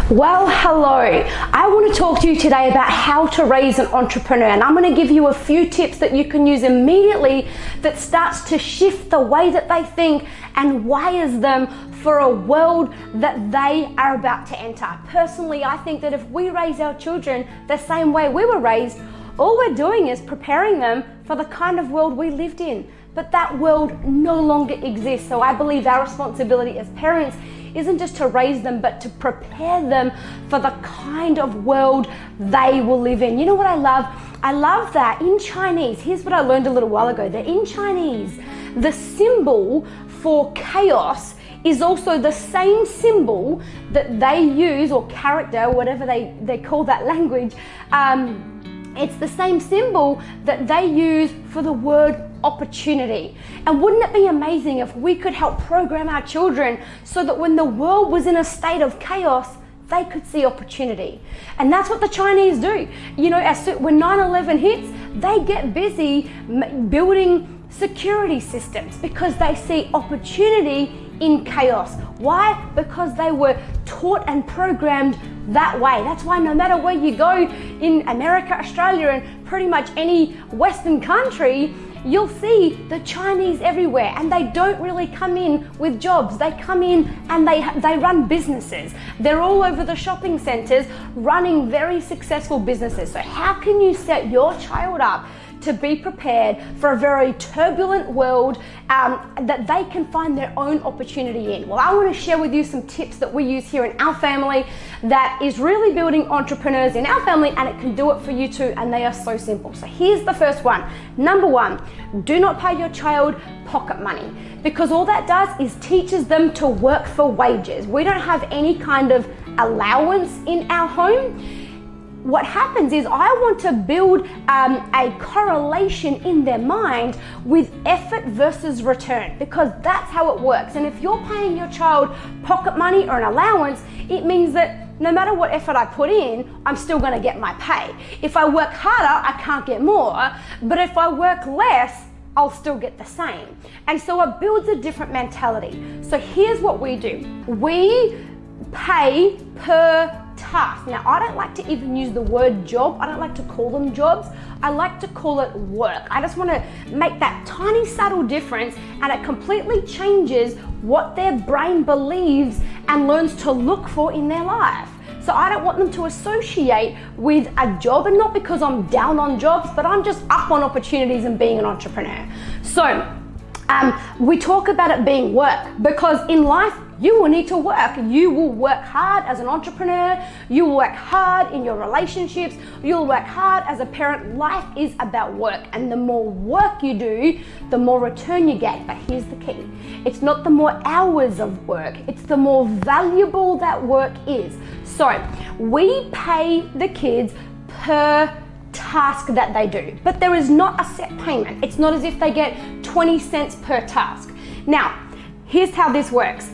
Well, hello. I want to talk to you today about how to raise an entrepreneur, and I'm going to give you a few tips that you can use immediately that starts to shift the way that they think and wires them for a world that they are about to enter. Personally, I think that if we raise our children the same way we were raised, all we're doing is preparing them for the kind of world we lived in. But that world no longer exists. So I believe our responsibility as parents isn't just to raise them, but to prepare them for the kind of world they will live in. You know what I love? I love that in Chinese, here's what I learned a little while ago, that in Chinese, the symbol for chaos is also the same symbol that they use, or character, whatever they call that language. It's the same symbol that they use for the word opportunity. And wouldn't it be amazing if we could help program our children so that when the world was in a state of chaos, they could see opportunity? And that's what the Chinese do. You know, when 9/11 hits, they get busy building security systems because they see opportunity in chaos. Why? Because they were taught and programmed that way. That's why no matter where you go in America, Australia, and pretty much any Western country, you'll see the Chinese everywhere, and they don't really come in with jobs. They come in and they run businesses. They're all over the shopping centers running very successful businesses. So how can you set your child up to be prepared for a very turbulent world that they can find their own opportunity in? Well, I want to share with you some tips that we use here in our family that is really building entrepreneurs in our family, and it can do it for you too, and they are so simple. So here's the first one. Number one, do not pay your child pocket money, because all that does is teaches them to work for wages. We don't have any kind of allowance in our home. What happens is I want to build a correlation in their mind with effort versus return, because that's how it works. And if you're paying your child pocket money or an allowance, it means that no matter what effort I put in, I'm still going to get my pay. If I work harder, I can't get more, but if I work less, I'll still get the same. And so it builds a different mentality. So here's what we do. We pay per task. Now, I don't like to even use the word job. I don't like to call them jobs. I like to call it work. I just want to make that tiny subtle difference, and it completely changes what their brain believes and learns to look for in their life. So I don't want them to associate with a job, and not because I'm down on jobs, but I'm just up on opportunities and being an entrepreneur. So we talk about it being work, because in life, you will need to work. You will work hard as an entrepreneur. You will work hard in your relationships. You'll work hard as a parent. Life is about work. And the more work you do, the more return you get. But here's the key. It's not the more hours of work. It's the more valuable that work is. So we pay the kids per task that they do, but there is not a set payment. It's not as if they get 20 cents per task. Now, here's how this works.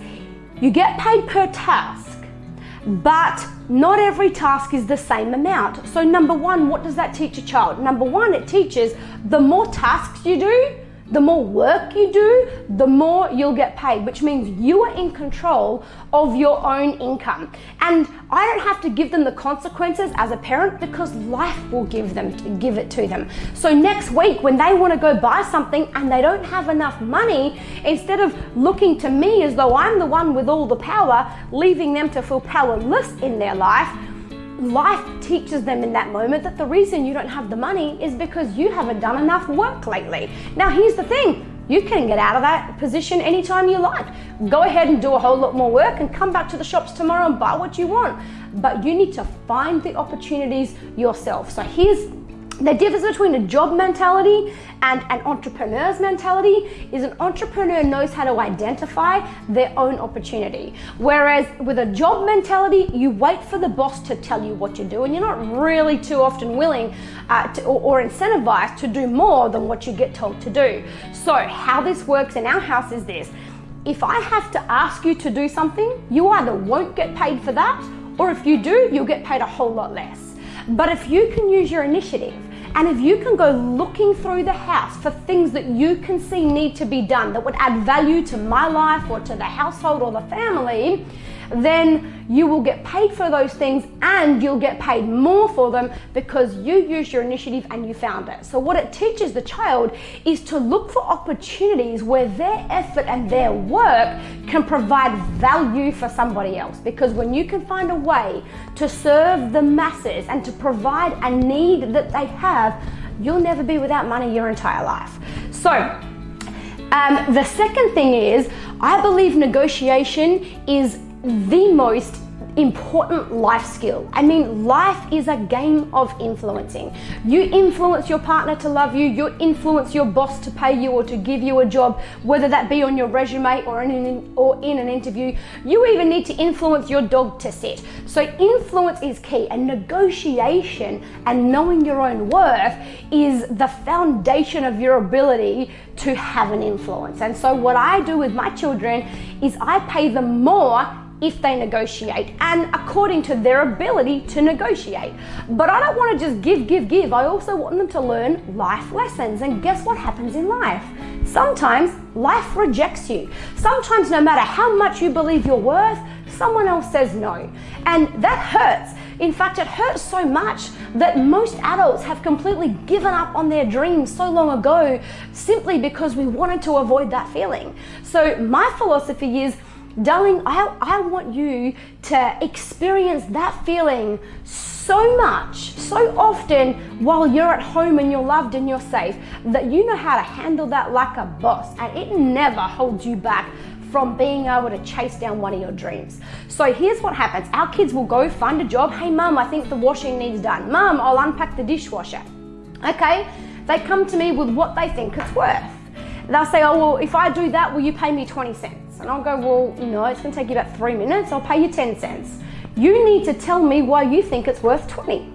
You get paid per task, but not every task is the same amount. So number one, what does that teach a child? Number one, it teaches the more tasks you do, the more work you do, the more you'll get paid, which means you are in control of your own income. And I don't have to give them the consequences as a parent, because life will give it to them. So next week, when they want to go buy something and they don't have enough money, instead of looking to me as though I'm the one with all the power, leaving them to feel powerless in their life teaches them in that moment that the reason you don't have the money is because you haven't done enough work lately. Now, here's the thing. You can get out of that position anytime you like. Go ahead and do a whole lot more work and come back to the shops tomorrow and buy what you want. But you need to find the opportunities yourself. So here's the difference between a job mentality and an entrepreneur's mentality is an entrepreneur knows how to identify their own opportunity. Whereas with a job mentality, you wait for the boss to tell you what to do, and you're not really too often willing or incentivized to do more than what you get told to do. So how this works in our house is this. If I have to ask you to do something, you either won't get paid for that, or if you do, you'll get paid a whole lot less. But if you can use your initiative, and if you can go looking through the house for things that you can see need to be done that would add value to my life or to the household or the family, then you will get paid for those things, and you'll get paid more for them because you used your initiative and you found it. So what it teaches the child is to look for opportunities where their effort and their work can provide value for somebody else. Because when you can find a way to serve the masses and to provide a need that they have, you'll never be without money your entire life. So the second thing is, I believe negotiation is the most important life skill. I mean, life is a game of influencing. You influence your partner to love you, you influence your boss to pay you or to give you a job, whether that be on your resume or in an interview. You even need to influence your dog to sit. So influence is key, and negotiation and knowing your own worth is the foundation of your ability to have an influence. And so what I do with my children is I pay them more if they negotiate, and according to their ability to negotiate. But I don't want to just give. I also want them to learn life lessons. And guess what happens in life? Sometimes life rejects you. Sometimes no matter how much you believe you're worth, someone else says no. And that hurts. In fact, it hurts so much that most adults have completely given up on their dreams so long ago simply because we wanted to avoid that feeling. So my philosophy is, darling, I want you to experience that feeling so much, so often while you're at home and you're loved and you're safe, that you know how to handle that like a boss, and it never holds you back from being able to chase down one of your dreams. So here's what happens. Our kids will go find a job. Hey mum, I think the washing needs done. Mum, I'll unpack the dishwasher. Okay, they come to me with what they think it's worth. They'll say, oh, well, if I do that, will you pay me 20 cents? And I'll go, well, no, it's gonna take you about 3 minutes. I'll pay you 10 cents. You need to tell me why you think it's worth 20.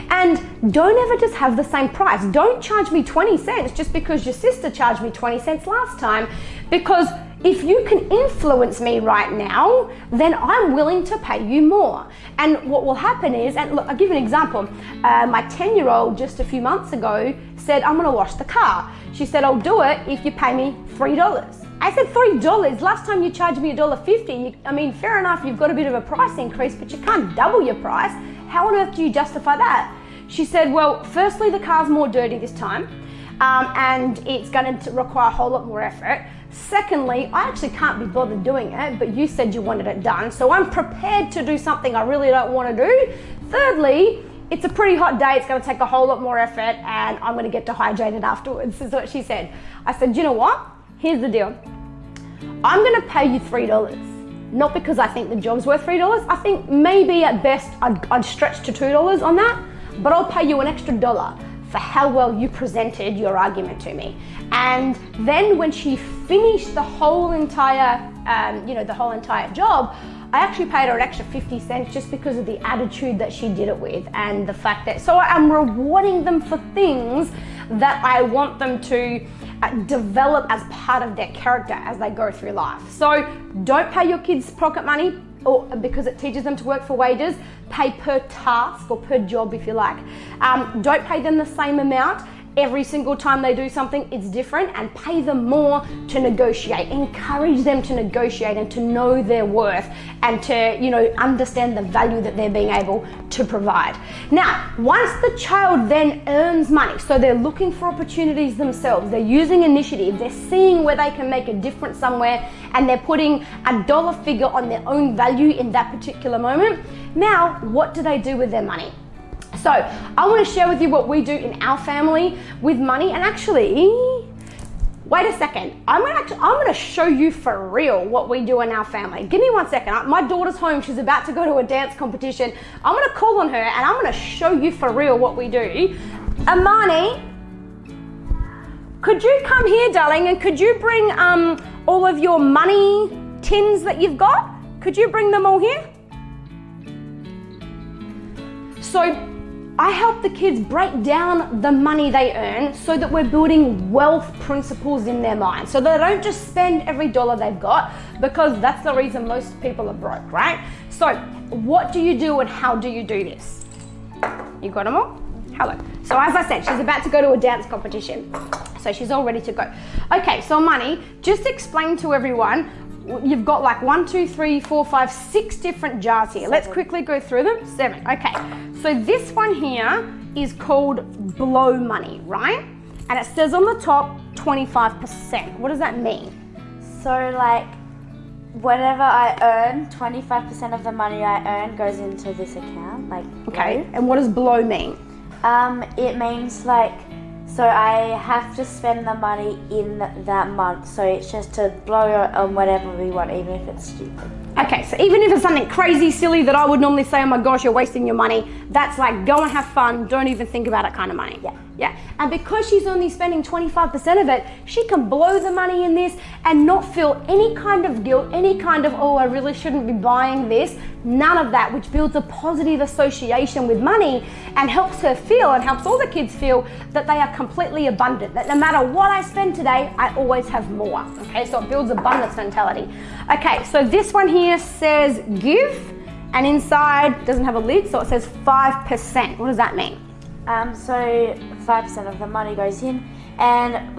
And don't ever just have the same price. Don't charge me 20 cents just because your sister charged me 20 cents last time, because if you can influence me right now, then I'm willing to pay you more. And what will happen is, and look, I'll give you an example. My 10-year-old just a few months ago said, I'm gonna wash the car. She said, I'll do it if you pay me $3. I said, $3? Last time you charged me $1.50. I mean, fair enough, you've got a bit of a price increase, but you can't double your price. How on earth do you justify that? She said, well, firstly, the car's more dirty this time, and it's going to require a whole lot more effort. Secondly, I actually can't be bothered doing it, but you said you wanted it done, so I'm prepared to do something I really don't want to do. Thirdly, it's a pretty hot day, it's going to take a whole lot more effort, and I'm going to get dehydrated afterwards, is what she said. I said, you know what? Here's the deal. I'm going to pay you $3. Not because I think the job's worth $3. I think maybe at best I'd stretch to $2 on that, but I'll pay you an extra $1 for how well you presented your argument to me. And then when she finished the whole entire, job, I actually paid her an extra 50 cents just because of the attitude that she did it with, and the fact that, so I'm rewarding them for things that I want them to develop as part of their character as they go through life. So don't pay your kids pocket money, or because it teaches them to work for wages. Pay per task or per job, if you like. Don't pay them the same amount. Every single time they do something, it's different, and pay them more to negotiate. Encourage them to negotiate and to know their worth, and to, understand the value that they're being able to provide. Now, once the child then earns money, so they're looking for opportunities themselves, they're using initiative, they're seeing where they can make a difference somewhere, and they're putting a dollar figure on their own value in that particular moment. Now, what do they do with their money? So I want to share with you what we do in our family with money. And actually, wait a second, I'm going to show you for real what we do in our family. Give me 1 second. My daughter's home. She's about to go to a dance competition. I'm going to call on her and I'm going to show you for real what we do. Amani, could you come here, darling, and could you bring all of your money tins that you've got? Could you bring them all here? So I help the kids break down the money they earn so that we're building wealth principles in their mind, so they don't just spend every dollar they've got, because that's the reason most people are broke, right? So what do you do and how do you do this? You got them all? Hello. So as I said, she's about to go to a dance competition, so she's all ready to go. Okay, so Money, just explain to everyone you've got like 1, 2, 3, 4, 5, 6 different jars here. Let's quickly go through them. 7. Okay, so this one here is called blow money, right? And it says on the top 25%. What does that mean? So like whatever I earn, 25% of the money I earn goes into this account. Like Okay, and what does blow mean? It means like, so I have to spend the money in that month. So it's just to blow on whatever we want, even if it's stupid. Okay, so even if it's something crazy silly that I would normally say, oh my gosh, you're wasting your money, that's like go and have fun, don't even think about it kind of money. Yeah. And because she's only spending 25% of it, she can blow the money in this and not feel any kind of guilt, any kind of, oh, I really shouldn't be buying this. None of that, which builds a positive association with money and helps her feel and helps all the kids feel that they are completely abundant, that no matter what I spend today, I always have more. Okay, so it builds abundance mentality. Okay, so this one here says give, and inside doesn't have a lid, so it says 5%. What does that mean? So 5% of the money goes in, and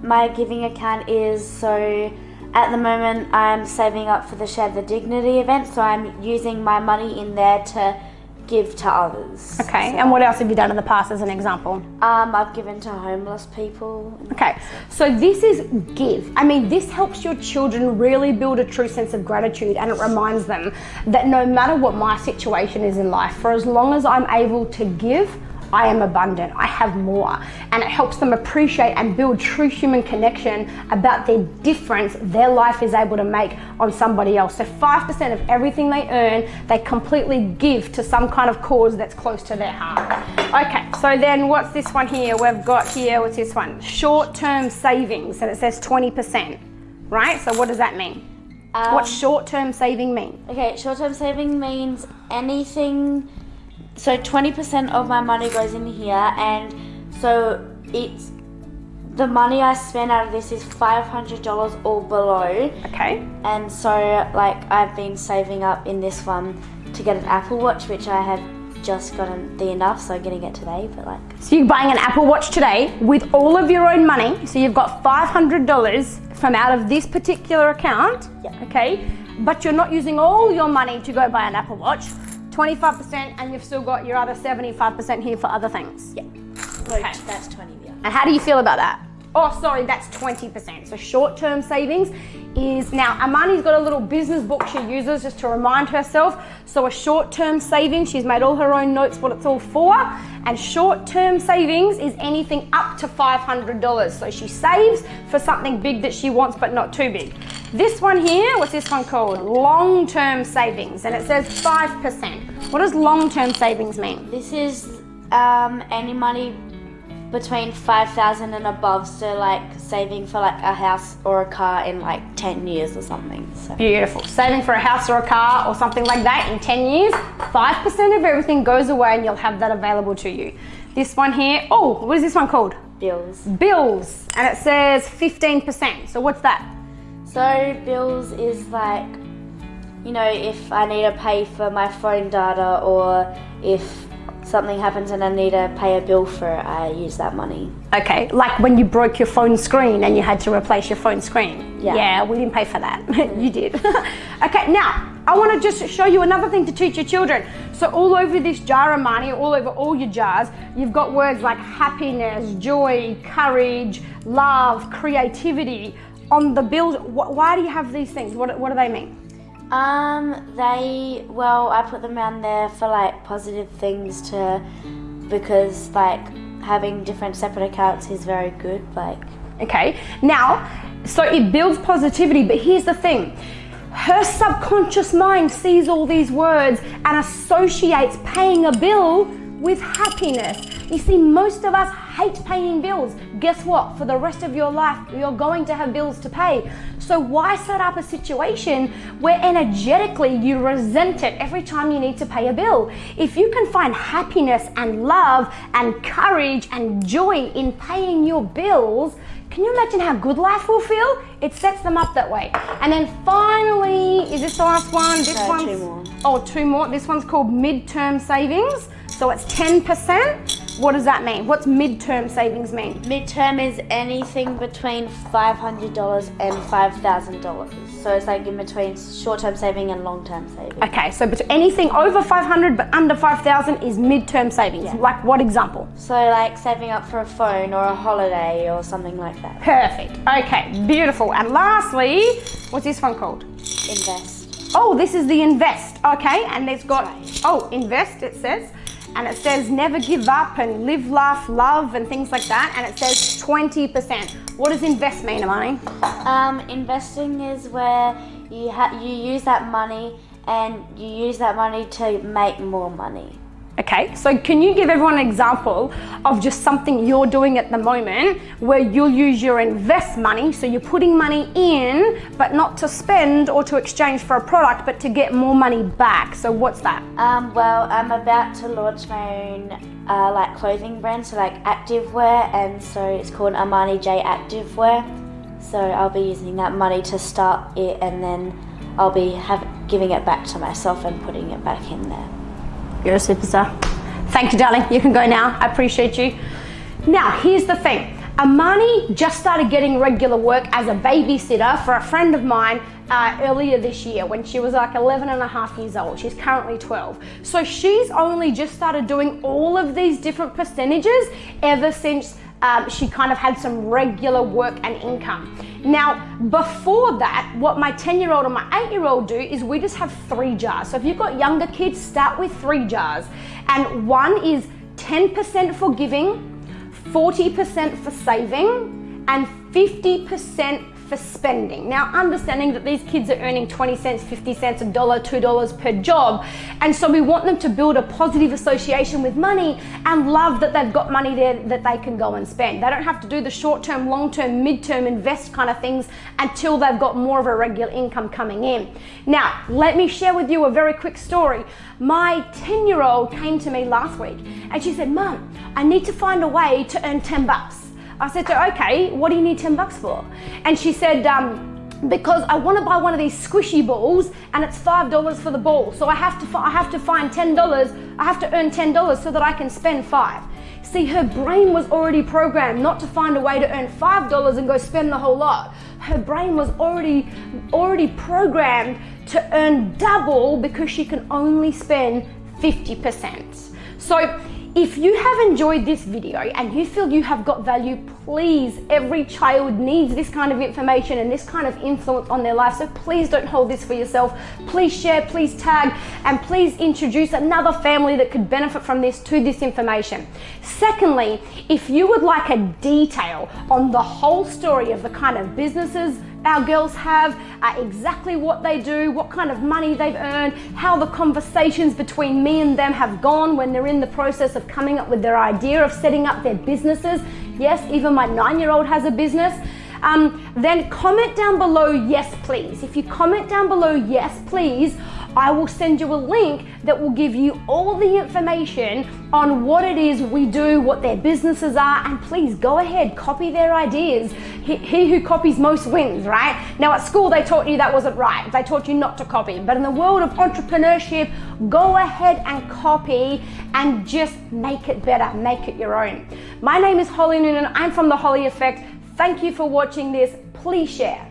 my giving account is, so at the moment I'm saving up for the Share the Dignity event, so I'm using my money in there to give to others. Okay, so, and what else have you done in the past as an example? I've given to homeless people. Okay, so this is give. I mean, this helps your children really build a true sense of gratitude, and it reminds them that no matter what my situation is in life, for as long as I'm able to give, I am abundant, I have more. And it helps them appreciate and build true human connection about the difference their life is able to make on somebody else. So 5% of everything they earn, they completely give to some kind of cause that's close to their heart. Okay, so then what's this one here? We've got here, what's this one? Short-term savings, and it says 20%, right? So what does that mean? What's short-term saving mean? Okay, short-term saving means anything. So 20% of my money goes in here, and so it's the money I spend out of this is $500 or below. Okay. And so like I've been saving up in this one to get an Apple Watch, which I have just gotten the enough, so I'm getting it today, but like. So you're buying an Apple Watch today with all of your own money. So you've got $500 from out of this particular account. Yeah. Okay. But you're not using all your money to go buy an Apple Watch. 25%, and you've still got your other 75% here for other things. Yeah. Okay. That's 20, yeah. And how do you feel about that? Oh, sorry, that's 20%. So short-term savings is, now Amani's got a little business book she uses just to remind herself. So a short-term savings, she's made all her own notes what it's all for. And short-term savings is anything up to $500. So she saves for something big that she wants, but not too big. This one here, what's this one called? Long-term savings, and it says 5%. What does long-term savings mean? This is any money between 5,000 and above, so like saving for like a house or a car in like 10 years or something. So. Beautiful. Saving for a house or a car or something like that in 10 years, 5% of everything goes away and you'll have that available to you. This one here, oh, what is this one called? Bills. Bills, and it says 15%. So what's that? So bills is like, you know, if I need to pay for my phone data, or if something happens and I need to pay a bill for it, I use that money. Okay, like when you broke your phone screen and you had to replace your phone screen. Yeah. Yeah, we didn't pay for that. You did. Okay, now I want to just show you another thing to teach your children. So all over this jar of money, all over all your jars, you've got words like happiness, joy, courage, love, creativity. On the bills, why do you have these things? What do they mean? I put them around there for like positive things because like having different separate accounts is very good, like. Okay, now, so it builds positivity, but here's the thing. Her subconscious mind sees all these words and associates paying a bill with happiness. You see, most of us hate paying bills. Guess what? For the rest of your life, you're going to have bills to pay. So why set up a situation where energetically you resent it every time you need to pay a bill? If you can find happiness and love and courage and joy in paying your bills, can you imagine how good life will feel? It sets them up that way. And then finally, is this the last one? This one's, 2 more. Oh, 2 more. This one's called midterm savings. So it's 10%. What does that mean? What's midterm savings mean? Midterm is anything between $500 and $5,000. So it's like in between short-term saving and long-term saving. Okay, so anything over 500 but under 5,000 is midterm savings. Yeah. Like what example? So like saving up for a phone or a holiday or something like that. Perfect. Okay, beautiful. And lastly, what's this one called? Invest. Oh, this is the invest. Okay, and it's got, invest it says. And it says never give up and live, laugh, love and things like that. And it says 20%. What does invest mean, Amani? Investing is where you use that money and you use that money to make more money. Okay, so can you give everyone an example of just something you're doing at the moment where you'll use your invest money, so you're putting money in, but not to spend or to exchange for a product, but to get more money back. So what's that? Well, I'm about to launch my own like clothing brand, so like activewear, and so it's called Amani J Activewear. So I'll be using that money to start it, and then I'll be giving it back to myself and putting it back in there. You're a superstar. Thank you, darling. You can go now. I appreciate you. Now, here's the thing. Amani just started getting regular work as a babysitter for a friend of mine earlier this year when she was like 11 and a half years old. She's currently 12. So she's only just started doing all of these different percentages ever since she kind of had some regular work and income. Now, before that, what my 10-year-old and my 8-year-old do is we just have 3 jars. So if you've got younger kids, start with 3 jars. And one is 10% for giving, 40% for saving, and 50% for spending. Now, understanding that these kids are earning 20 cents, 50 cents, $1, $2 per job. And so we want them to build a positive association with money and love that they've got money there that they can go and spend. They don't have to do the short-term, long-term, mid-term invest kind of things until they've got more of a regular income coming in. Now, let me share with you a very quick story. My 10-year-old came to me last week and she said, "Mum, I need to find a way to earn 10 bucks. I said to her, "Okay, what do you need 10 bucks for?" And she said, "Because I want to buy one of these squishy balls and it's $5 for the ball. So I have to find $10. I have to earn $10 so that I can spend 5." See, her brain was already programmed not to find a way to earn $5 and go spend the whole lot. Her brain was already programmed to earn double because she can only spend 50%. So if you have enjoyed this video and you feel you have got value, please, every child needs this kind of information and this kind of influence on their life. So please don't hold this for yourself. Please share, please tag, and please introduce another family that could benefit from this to this information. Secondly, if you would like a detail on the whole story of the kind of businesses our girls have, exactly what they do, what kind of money they've earned, how the conversations between me and them have gone when they're in the process of coming up with their idea of setting up their businesses. Yes, even my 9-year-old has a business. Then comment down below, yes please. If you comment down below, yes please, I will send you a link that will give you all the information on what it is we do, what their businesses are, and please go ahead, copy their ideas. He who copies most wins, right? Now at school they taught you that wasn't right. They taught you not to copy. But in the world of entrepreneurship, go ahead and copy and just make it better, make it your own. My name is Holly Noonan. I'm from The Holly Effect. Thank you for watching this. Please share.